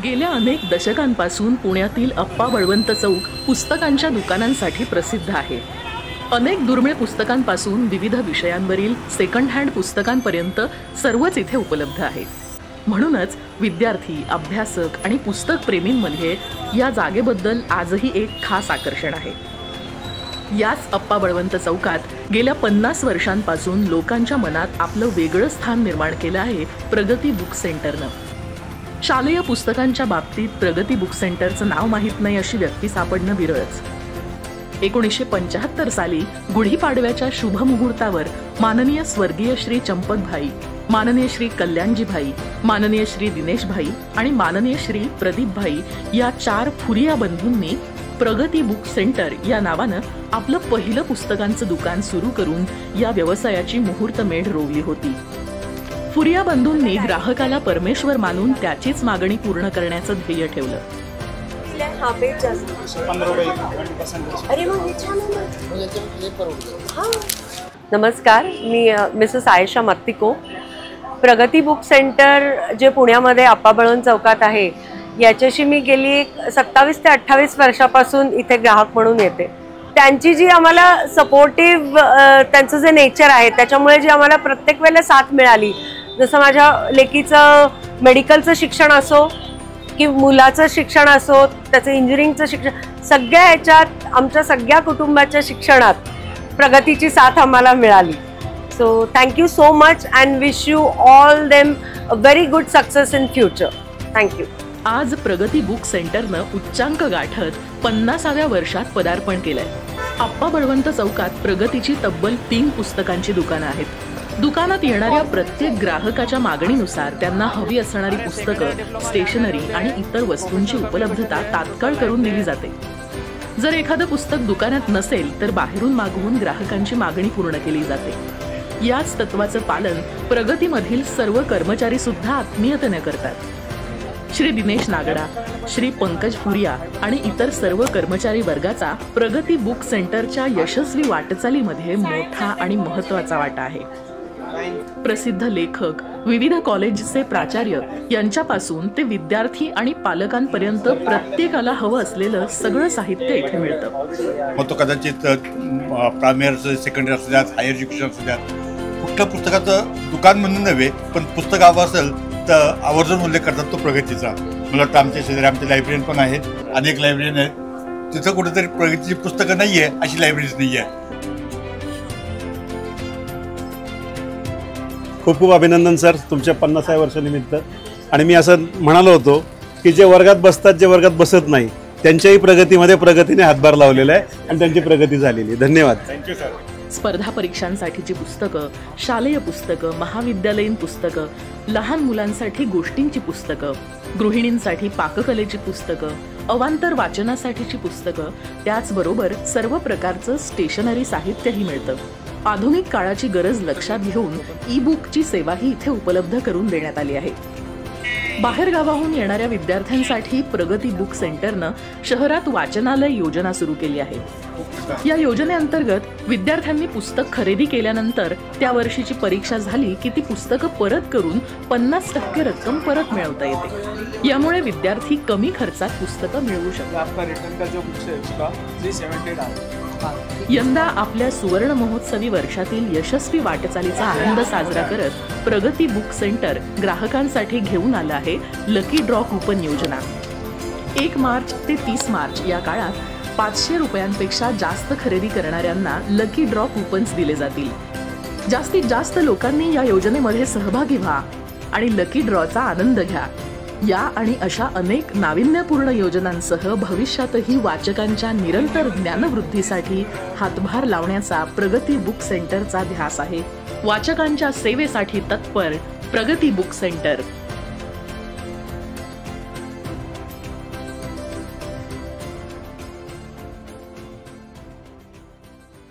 गेल्या अनेक दशकांपासून पुण्यातील अप्पा बळवंत चौक पुस्तकांच्या दुकानांसाठी प्रसिद्ध आहे। अनेक दुर्मिळ पुस्तकांपासून विविध विषयांवरील सेकंड हँड पुस्तकांपर्यंत सर्वच इथे उपलब्ध आहे। म्हणूनच विद्यार्थी, अभ्यासक आणि पुस्तक प्रेमींमध्ये या जागेबद्दल आजही एक खास आकर्षण आहे। याच अप्पा बळवंत चौकात गेल्या 50 वर्षांपासून लोकांच्या मनात आपलं वेगळं स्थान निर्माण केलं आहे प्रगती बुक सेंटरनं। शालेय पुस्तकांच्या बाबतीत प्रगती बुक सेंटरचं नाव माहीत नाही अशी व्यक्ती सापडणं विरळच। 1975 साली गुढीपाडव्याच्या शुभ मुहूर्तावर माननीय स्वर्गीय श्री चंपकभाई, माननीय श्री कल्याणजीभाई, माननीय श्री दिनेशभाई आणि माननीय श्री प्रदीपभाई या 4 फुरिया बंधूंनी प्रगती बुक सेंटर या नावानं आपलं पहिलं पुस्तकांचं दुकान सुरू करून या व्यवसायाची मुहूर्तमेढ रोवली होती। फुरिया बंधूंनी ग्राहकाला परमेश्वर मानून त्याचीच मागणी पूर्ण करण्याचं ध्येय ठेवलं। नमस्कार, मी मिसेस आयशा मत्तिको। प्रगती बुक सेंटर जे पुण्यामध्ये अप्पा बळवंत चौकात आहे याच्याशी मी गेली 27 ते 28 वर्षापासून इथे ग्राहक म्हणून येते। त्यांची जी आम्हाला सपोर्टिव्ह त्यांचं जे नेचर आहे त्याच्यामुळे जी आम्हाला प्रत्येक वेळेला साथ मिळाली, जसं माझ्या लेकीचं मेडिकलचं शिक्षण असो की मुलाचं शिक्षण असो, त्याचं इंजिनिअरिंगचं शिक्षण, सगळ्या ह्याच्यात आमच्या सगळ्या कुटुंबाच्या शिक्षणात प्रगतीची साथ आम्हाला मिळाली। So thank you so much and wish you all them a very good success in future. Thank you. आज प्रगती बुक सेंटरनं उच्चांक गाठत 50व्या वर्षात पदार्पण केलंय। अप्पा बळवंत चौकात प्रगतीची तब्बल 3 पुस्तकांची दुकानं आहेत। दुकानात येणाऱ्या प्रत्येक ग्राहकाच्या मागणीनुसार त्यांना हवी असणारी पुस्तकं, स्टेशनरी आणि इतर वस्तूंची उपलब्धता तात्काळ करून दिली जाते। जर एखादं पुस्तक दुकानात नसेल तर बाहेरून मागवून ग्राहकांची मागणी पूर्ण केली जाते। याच तत्वाचं पालन प्रगतीमधील सर्व कर्मचारी सुद्धा आत्मीयतेने करतात। श्री दिनेश नागडा, श्री पंकज फुरिया आणि इतर सर्व कर्मचारी वर्गाचा प्रगती बुक सेंटरच्या यशस्वी वाटचालीमध्ये मोठा आणि महत्त्वाचा वाटा आहे। प्रसिद्ध लेखक, विविध कॉलेजचे प्राचार्य यांच्यापासून ते विद्यार्थी आणि पालकांपर्यंत प्रत्येकाला हवं असलेलं सगळं साहित्य इथे मिळतं। मग तो कदाचित प्रायमरी, सेकंडरी असू द्यात, हायर एज्युकेशन असू द्यात, कुठल्या पुस्तकाचं दुकान म्हणून नव्हे, पण पुस्तक हवं असेल तर आवर्जून उल्लेख करतात तो प्रगतीचा। मला वाटतं आमच्या शेजारी आमचे लायब्ररीयन पण आहेत, अनेक लायब्ररीयन आहेत, तिथं कुठेतरी प्रगतीची पुस्तकं नाही आहे अशी लायब्ररीज नाही आहे। खूप खूप अभिनंदन सर तुमच्या 50व्या वर्षानिमित्त। आणि मी असं म्हणालो होतो की जे वर्गात बसतात, जे वर्गात बसत नाही, त्यांच्याही प्रगतीमध्ये प्रगतीने हातभार लावलेला आहे आणि त्यांची प्रगती झालेली। धन्यवाद। Thank you sir. स्पर्धा परीक्षांसाठीची पुस्तकं, शालेय पुस्तकं, महाविद्यालयीन पुस्तकं, लहान मुलांसाठी गोष्टींची पुस्तकं, गृहिणींसाठी पाककलेची पुस्तकं, अवांतर वाचनासाठीची पुस्तकं, त्याचबरोबर सर्व प्रकारचं स्टेशनरी साहित्यही मिळतं। आधुनिक काळाची गरज लक्षात घेऊन ई-बुकची सेवाही इथे उपलब्ध करून देण्यात आली आहे। बाहेरगावाहून येणाऱ्या विद्यार्थ्यांसाठी प्रगती बुक सेंटरनं शहरात वाचनालय योजना सुरू केली आहे। या योजनेअंतर्गत विद्यार्थ्यांनी पुस्तक खरेदी केल्यानंतर त्या वर्षीची परीक्षा झाली की ती पुस्तकं परत करून 50% रक्कम परत मिळवता येते। यामुळे विद्यार्थी कमी खर्चात पुस्तकं मिळवू शकतात। यंदा आपल्या सुवर्ण महोत्सवी वर्षातील यशस्वी वाटचालीचा आनंद साजरा करत प्रगती बुक सेंटर ग्राहकांसाठी घेऊन आलं आहे लकी ड्रॉ कूपन योजना। 1 मार्च ते 30 मार्च या काळात 500 रुपयांपेक्षा जास्त खरेदी करणाऱ्यांना लकी ड्रॉ कूपन्स दिले जातील। जास्तीत जास्त लोकांनी या योजनेमध्ये सहभागी व्हा आणि लकी ड्रॉचा आनंद घ्या। या आणि अशा अनेक नाविन्यपूर्ण योजनांसह भविष्यातही वाचकांच्या निरंतर ज्ञानवृद्धीसाठी हातभार लावण्याचा प्रगती बुक सेंटरचा ध्यास आहे। वाचकांच्या सेवेसाठी तत्पर प्रगती बुक सेंटर।